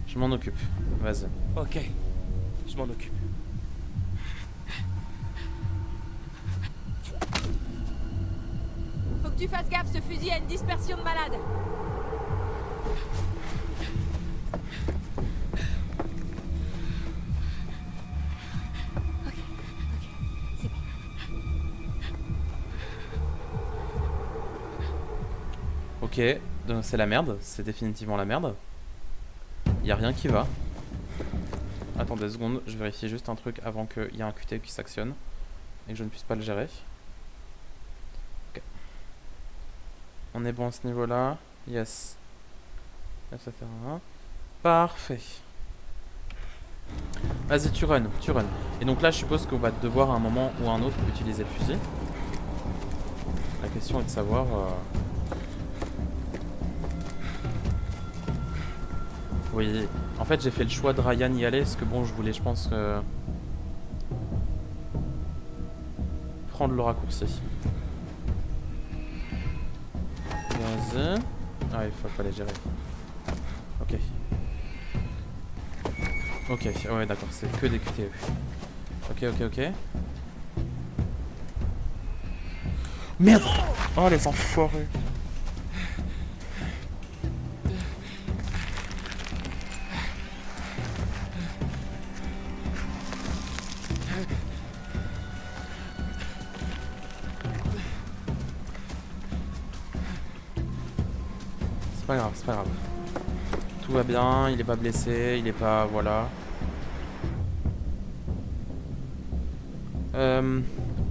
Je m'en occupe. Vas-y. Ok, je m'en occupe. Faut que tu fasses gaffe, ce fusil a une dispersion de malades. C'est bon. Ok, donc c'est la merde. C'est définitivement la merde. Y a rien qui va. Attendez 2 secondes, je vérifie juste un truc avant qu'il y ait un QTE qui s'actionne et que je ne puisse pas le gérer. Ok. On est bon à ce niveau-là. Yes. Etc. Parfait. Vas-y, tu run. Et donc là, je suppose qu'on va devoir à un moment ou à un autre utiliser le fusil. La question est de savoir... Oui, en fait j'ai fait le choix de Ryan y aller parce que bon je voulais je pense prendre le raccourci. Vas-y. Ah il fallait gérer. Ok. Ok, ouais d'accord, c'est que des QTE. Ok. Merde. Oh les enfoirés. C'est pas grave. Tout va bien, il est pas blessé, il est pas... Voilà.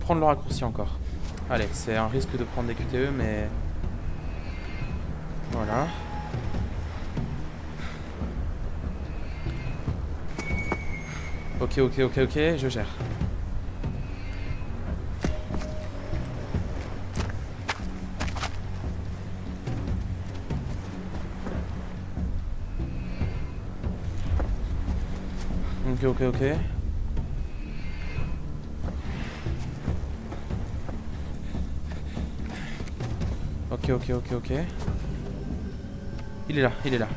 Prendre le raccourci encore. Allez, c'est un risque de prendre des QTE, mais... Voilà. Ok, je gère. Ok. Ok. Il est là.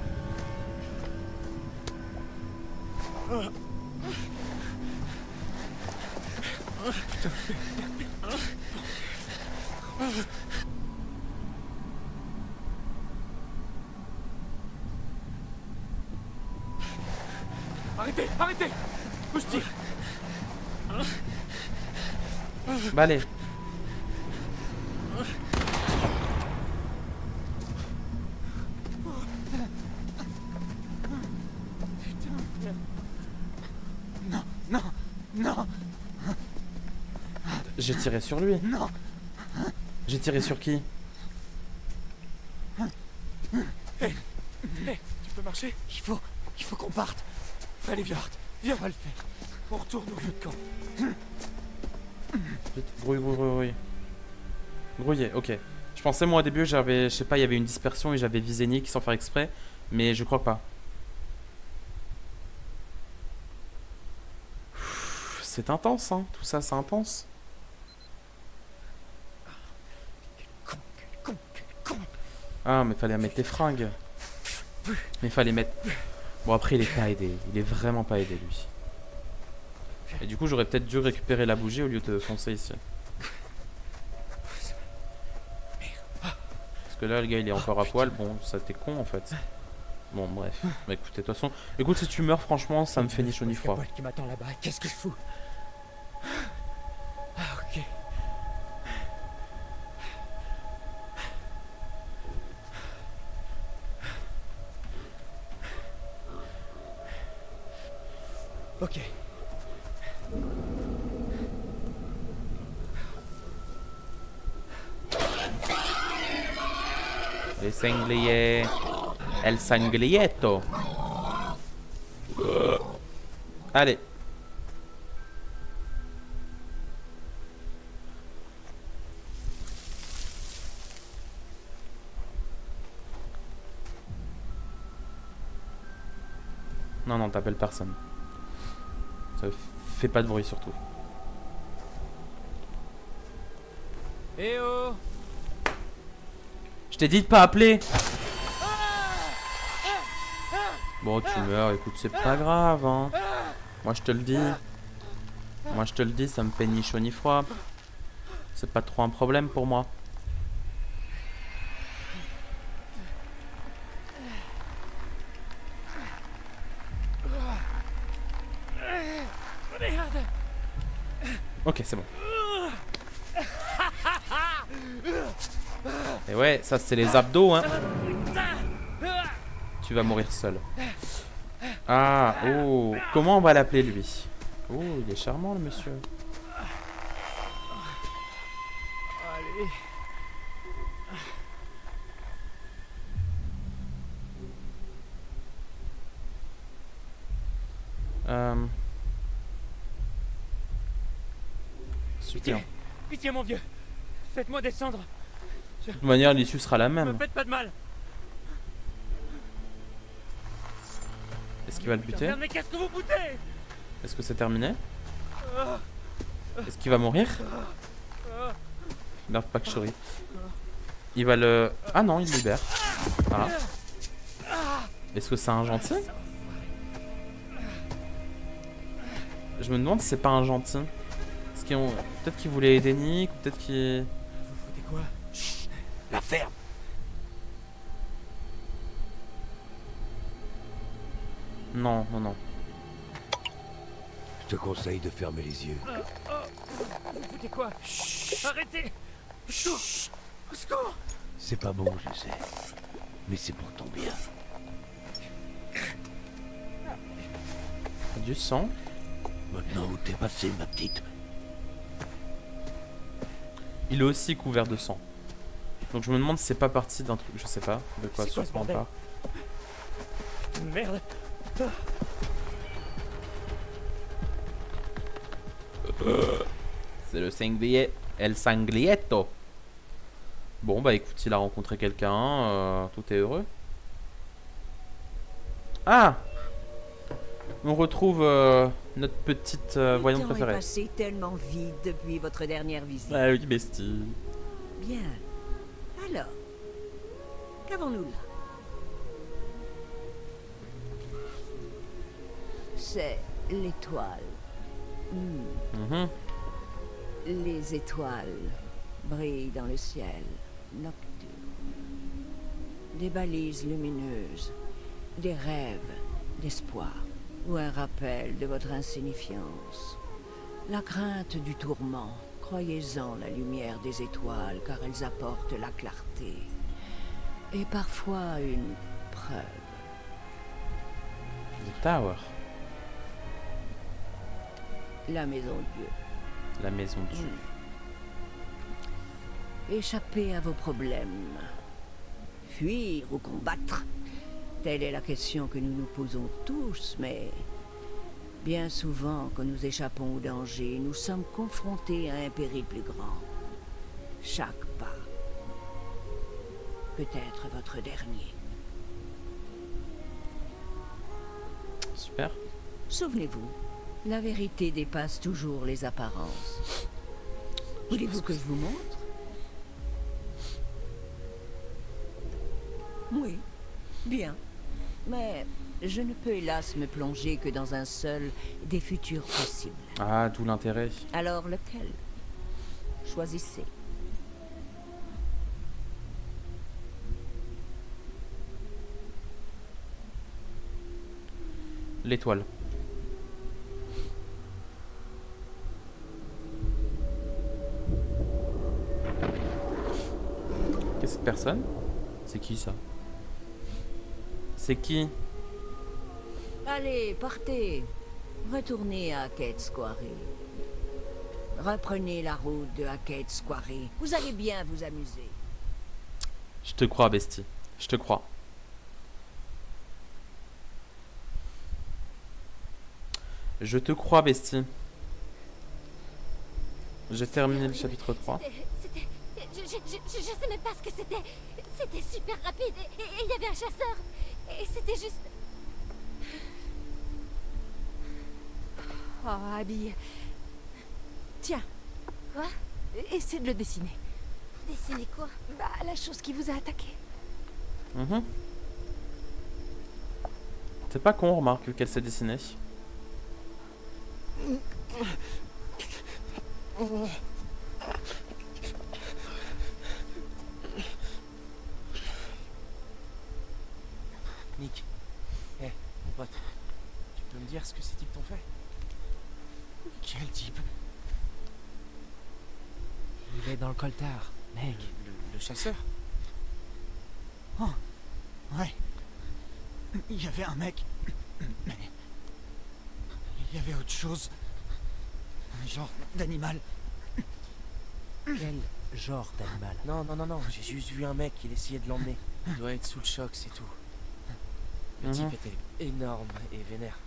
Arrêtez! Où je tire? Bah allez. Non. J'ai tiré sur lui. Non. J'ai tiré sur qui? Hey, tu peux marcher? Il faut qu'on parte. Allez, viens, on va le faire. On retourne au lieu de camp. Vite, grouille. Grouillé, ok. Je pensais moi au début, je sais pas, il y avait une dispersion et j'avais visé Nick sans faire exprès, mais je crois pas. C'est intense, hein, tout ça, c'est intense. Ah, mais fallait mettre tes fringues. Mais fallait mettre... Bon, après, il est pas aidé. Il est vraiment pas aidé, lui. Et du coup, j'aurais peut-être dû récupérer la bougie au lieu de foncer ici. Parce que là, le gars, il est encore à poil. Bon, ça t'es con, en fait. Bon, bref. Bah, écoutez, de toute façon... Écoute, si tu meurs, franchement, ça me fait ni chaud ni froid. Qui m'attend là-bas, qu'est-ce que je fous? Ah, ok. Ok. Les sangliers. El sanglietto. Allez. Non, t'appelles personne. Ça fait pas de bruit surtout. Eh oh! Je t'ai dit de pas appeler. Bon, tu meurs, écoute, c'est pas grave, hein. Moi je te le dis. Ça me fait ni chaud ni froid. C'est pas trop un problème pour moi. Ok, c'est bon. Et ouais, ça c'est les abdos, hein. Tu vas mourir seul. Ah, oh. Comment on va l'appeler, lui? Oh, il est charmant, le monsieur. Allez. Super. Pitié, pitié mon vieux. Faites-moi descendre. De toute manière, l'issue sera la Ne me même. faites pas de mal. Est-ce qu'il va le buter? Merde, mais qu'est-ce que vous foutez? Est-ce que c'est terminé? Est-ce qu'il va mourir? Merde, pas que je souris. Il va le... Ah non, il le libère. Ah. Est-ce que c'est un gentil? Je me demande si c'est pas un gentil. Est-ce qu'ils ont... Peut-être qu'il voulait aider Nick, ou peut-être qu'il... Vous foutez quoi? Chut, la ferme. Non, non, non. Je te conseille de fermer les yeux. Vous foutez quoi? Arrêtez! Au secours! Au secours! C'est pas bon, je sais. Mais c'est pour ton bien. Du sang. Maintenant où t'es passé, ma petite. Il est aussi couvert de sang. Donc je me demande si c'est pas parti d'un truc... Je sais pas. De quoi, C'est quoi ce sûrement bordel? pas. Merde! C'est le sanglier. El sanglietto. Bon bah écoute, il a rencontré quelqu'un. Tout est heureux. Ah! On retrouve notre petite voyante Le temps est préférée. passé tellement vite depuis votre dernière visite. Ah oui, bestie. Bien. Alors, qu'avons-nous là? C'est l'étoile. Mhm. Les étoiles brillent dans le ciel nocturne. Des balises lumineuses, des rêves d'espoir ou un rappel de votre insignifiance. La crainte du tourment, croyez-en la lumière des étoiles car elles apportent la clarté et parfois une preuve. The Tower. La maison de Dieu. La maison de Dieu. Échapper à vos problèmes. Fuir ou combattre. Telle est la question que nous nous posons tous, mais bien souvent, quand nous échappons au danger, nous sommes confrontés à un péril plus grand. Chaque pas peut être votre dernier. Super. Souvenez-vous, la vérité dépasse toujours les apparences. Voulez-vous que je vous montre? Oui, bien. Mais je ne peux hélas me plonger que dans un seul des futurs possibles. Ah, d'où l'intérêt. Alors lequel? Choisissez. L'étoile. Qu'est-ce que cette personne? C'est qui ça? C'est qui? Allez, partez. Retournez à Hackett Square. Reprenez la route de Hackett Square. Vous allez bien vous amuser. Je te crois, bestie. Je te crois. Je te crois, bestie. J'ai terminé le chapitre 3. C'était... Je sais même pas ce que c'était. C'était super rapide et il y avait un chasseur. Et c'était juste... Oh, Abby. Tiens. Quoi? Essaie de le dessiner. Dessiner quoi? Bah, la chose qui vous a attaqué. Mhm. C'est pas con, remarque, qu'elle s'est dessinée. Nick, mon pote, tu peux me dire ce que ces types t'ont fait? Quel type? Il est dans le coltard, mec. Le chasseur? Ouais. Il y avait un mec Mais... il y avait autre chose. Un genre d'animal. Quel genre d'animal? Non, non, non, non, j'ai juste vu un mec, il essayait de l'emmener. Il doit être sous le choc, c'est tout. Le type était énorme et vénère.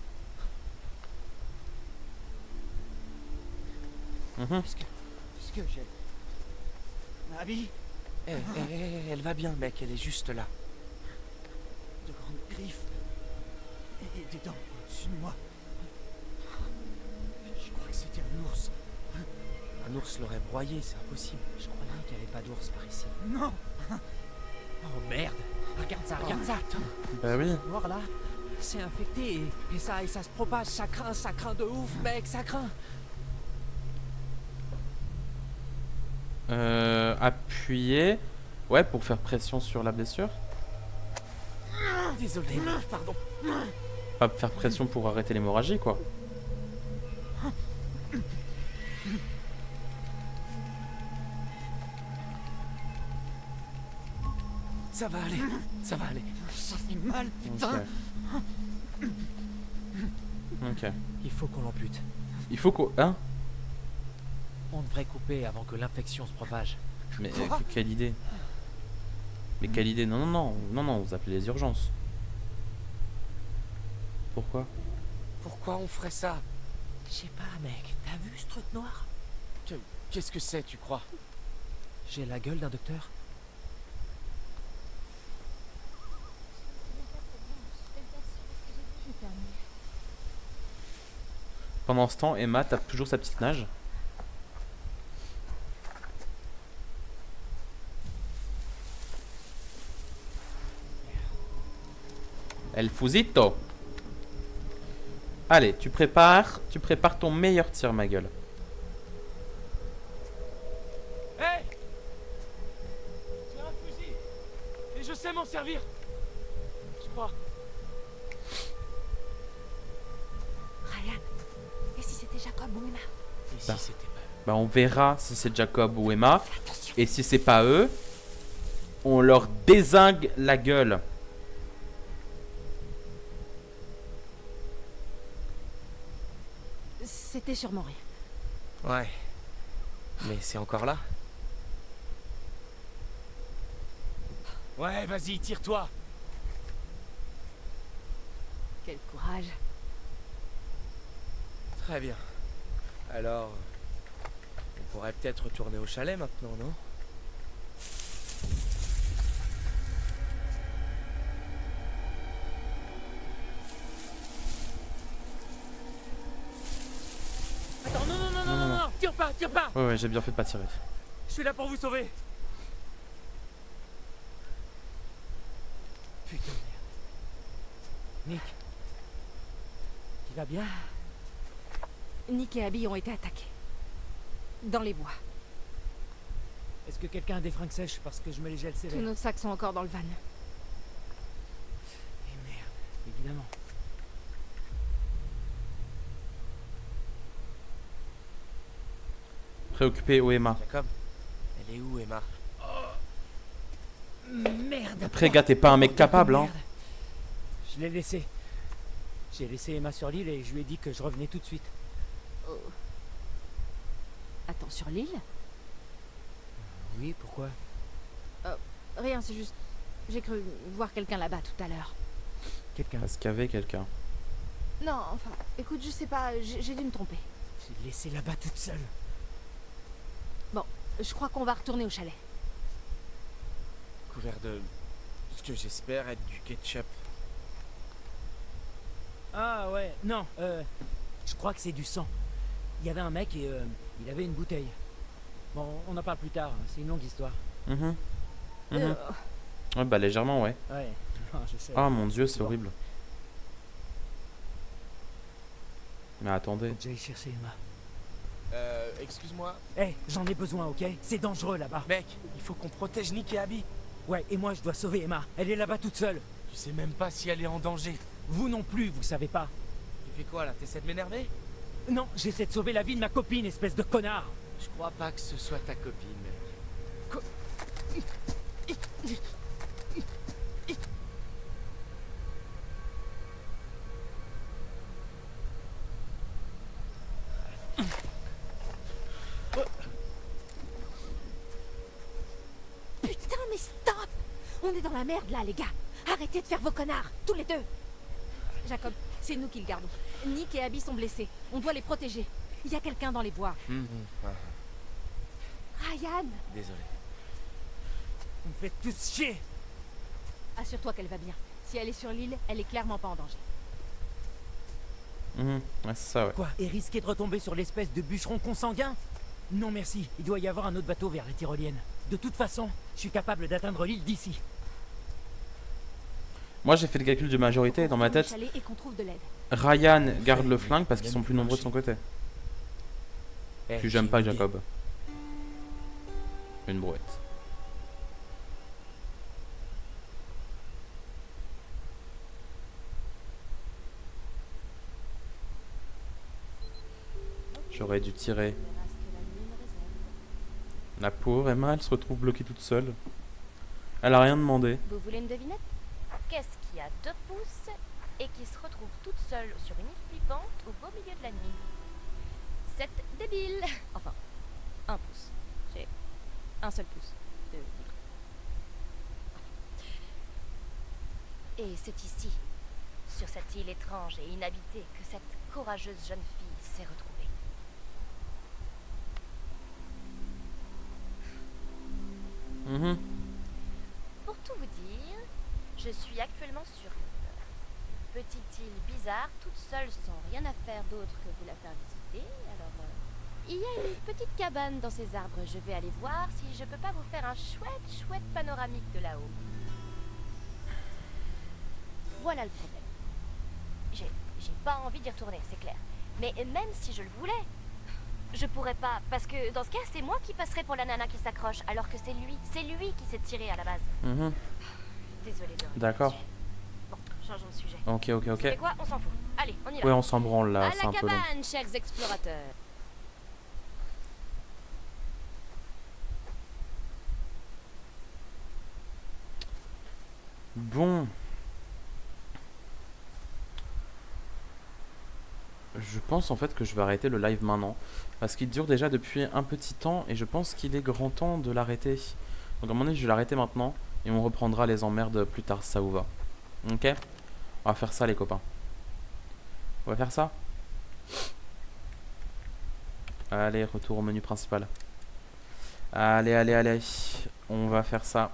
Qu'est-ce que j'ai... Abby? Elle va bien, mec, elle est juste là. De grandes griffes. Et des dents au-dessus de moi. Je crois que c'était un ours. Un ours l'aurait broyé, c'est impossible. Je croyais qu'il n'y avait pas d'ours par ici. Non! Oh merde! Regarde ça, regarde ça! Bah oui. Noir là, c'est infecté et ça se propage, ça craint de ouf, mec, ça craint! Appuyer. Ouais, pour faire pression sur la blessure. Désolé, pardon. Pas faire pression pour arrêter l'hémorragie, quoi. Ça va aller, ça va aller. Ça fait mal, putain! Ok. Il faut qu'on l'ampute. Il faut qu'on... Hein? On devrait couper avant que l'infection se propage. Mais quelle idée? Mais quelle idée? Non, non, non. Non, non, vous appelez les urgences. Pourquoi? Pourquoi on ferait ça? Je sais pas, mec, t'as vu ce truc noir? Qu'est-ce que c'est, tu crois? J'ai la gueule d'un docteur. Pendant ce temps, Emma tape toujours sa petite nage. El fusito. Allez, tu prépares ton meilleur tir, ma gueule. Hey! J'ai un fusil! Et je sais m'en servir! Je crois. Ryan, et si c'était Jacob ou Emma? Et si c'était pas... Bah, on verra si c'est Jacob ou Emma. Et si c'est pas eux, on leur dézingue la gueule. C'était sûrement rien. Ouais. Mais c'est encore là? Ouais, vas-y, tire-toi! Quel courage. Très bien. Alors... on pourrait peut-être retourner au chalet maintenant, non? Attends, non, tire pas! Ouais, j'ai bien fait de pas tirer. Je suis là pour vous sauver! Putain, merde. Nick. Il va bien? Nick et Abby ont été attaqués. Dans les bois. Est-ce que quelqu'un a des fringues sèches parce que je me les gèle Tous sévère? nos sacs sont encore dans le van. Et merde, évidemment. Préoccupé où Emma? Jacob, elle est où, Emma? Merde! Après, gars, t'es pas un mec capable, hein. Je l'ai laissé. J'ai laissé Emma sur l'île et je lui ai dit que je revenais tout de suite. Oh. Attends, sur l'île? Oui, pourquoi? Rien, c'est juste... J'ai cru voir quelqu'un là-bas tout à l'heure. Quelqu'un? Parce qu'il y avait quelqu'un. Non, enfin, écoute, je sais pas, j'ai dû me tromper. J'ai laissé là-bas toute seule. Bon, je crois qu'on va retourner au chalet. Couvert de... ce que j'espère être du ketchup. Ah ouais, non, je crois que c'est du sang. Il y avait un mec et il avait une bouteille. Bon, on en parle plus tard, c'est une longue histoire. Ouais, bah légèrement, ouais. Ouais, non, je sais. Ah mon dieu, c'est Bon. horrible. Mais attendez. Faut que j'aille chercher Emma. Excuse-moi. Hé, j'en ai besoin, ok? C'est dangereux là-bas. Mec, il faut qu'on protège Nick et Abby. Ouais, et moi je dois sauver Emma. Elle est là-bas toute seule. Tu sais même pas si elle est en danger. Vous non plus, vous savez pas. Tu fais quoi là? T'essaies de m'énerver? Non, j'essaie de sauver la vie de ma copine, espèce de connard. Je crois pas que ce soit ta copine, mec. On est dans la merde là, les gars. Arrêtez de faire vos connards, tous les deux. Jacob, c'est nous qui le gardons. Nick et Abby sont blessés. On doit les protéger. Il y a quelqu'un dans les bois. Ryan, Désolé. Vous me faites tous chier. assure-toi qu'elle va bien. Si elle est sur l'île, elle est clairement pas en danger. Ouais, c'est ça, ouais. Quoi? Et risquer de retomber sur l'espèce de bûcheron consanguin? Non merci, il doit y avoir un autre bateau vers les tyroliennes. De toute façon, je suis capable d'atteindre l'île d'ici. Moi, j'ai fait le calcul de majorité dans ma tête. Et qu'on trouve de l'aide. Ryan garde le flingue parce qu'ils sont plus nombreux de son côté. Puis j'aime pas Jacob. Une brouette. J'aurais dû tirer. La pauvre Emma, elle se retrouve bloquée toute seule. Elle a rien demandé. Vous voulez une devinette? Qu'est-ce qui a 2 pouces et qui se retrouve toute seule sur une île flippante au beau milieu de la nuit? C'est débile. Enfin, 1 pouce. J'ai un seul pouce de libre. Et c'est ici, sur cette île étrange et inhabitée, que cette courageuse jeune fille s'est retrouvée. Pour tout vous dire, je suis actuellement sur une petite île bizarre, toute seule, sans rien à faire d'autre que vous la faire visiter. Alors, il y a une petite cabane dans ces arbres. Je vais aller voir si je peux pas vous faire un chouette panoramique de là-haut. Voilà le problème. J'ai pas envie d'y retourner, c'est clair. Mais même si je le voulais, je pourrais pas, parce que dans ce cas, c'est moi qui passerai pour la nana qui s'accroche, alors que c'est lui qui s'est tiré à la base. Désolée de... D'accord. Bon, changeons de sujet. Ok. Vous savez quoi? On s'en fout. Allez, on y va. Ouais, on s'en branle là, à c'est la un peu long. cabane, chers explorateurs. Bon. Je pense en fait que je vais arrêter le live maintenant. Parce qu'il dure déjà depuis un petit temps et je pense qu'il est grand temps de l'arrêter. Donc à mon avis, je vais l'arrêter maintenant et on reprendra les emmerdes plus tard si ça vous va. Ok? On va faire ça les copains. On va faire ça. Allez, retour au menu principal. Allez. On va faire ça.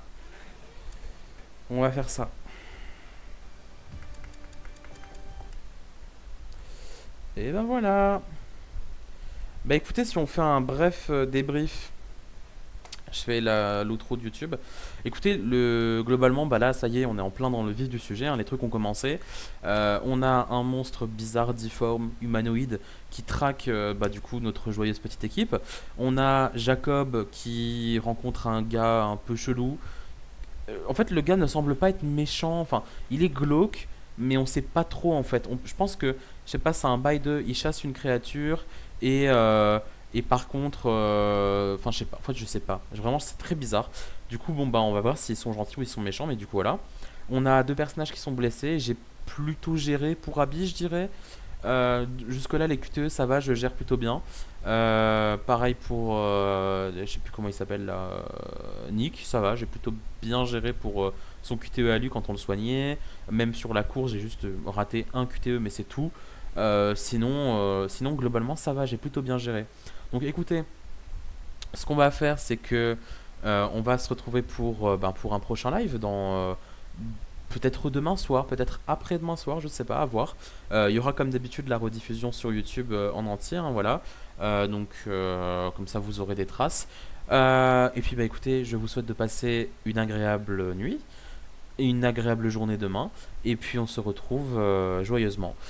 On va faire ça. Et ben voilà. Bah écoutez, si on fait un bref débrief, je fais l'outro de YouTube. Écoutez, globalement, bah là, ça y est, on est en plein dans le vif du sujet, hein, les trucs ont commencé. On a un monstre bizarre, difforme, humanoïde, qui traque bah, du coup notre joyeuse petite équipe. On a Jacob qui rencontre un gars un peu chelou. En fait, le gars ne semble pas être méchant, enfin, il est glauque, mais on sait pas trop en fait. Je pense que, je sais pas, c'est un bail de, il chasse une créature et par contre, enfin je sais pas, en fait je sais pas, vraiment c'est très bizarre. Du coup bon bah on va voir s'ils sont gentils ou ils sont méchants, mais du coup voilà. On a 2 personnages qui sont blessés, j'ai plutôt géré pour Abby je dirais. Jusque là les QTE ça va, je gère plutôt bien. Pareil pour, je sais plus comment il s'appelle là, Nick, ça va, j'ai plutôt bien géré pour son QTE à lui quand on le soignait. Même sur la course j'ai juste raté un QTE mais c'est tout. Sinon globalement ça va, j'ai plutôt bien géré. Donc écoutez, ce qu'on va faire c'est que on va se retrouver pour un prochain live dans peut-être demain soir, peut-être après-demain soir, je sais pas, à voir. Il y aura comme d'habitude la rediffusion sur YouTube en entier, hein, voilà. Donc comme ça vous aurez des traces. Et puis bah écoutez, je vous souhaite de passer une agréable nuit et une agréable journée demain. Et puis on se retrouve joyeusement.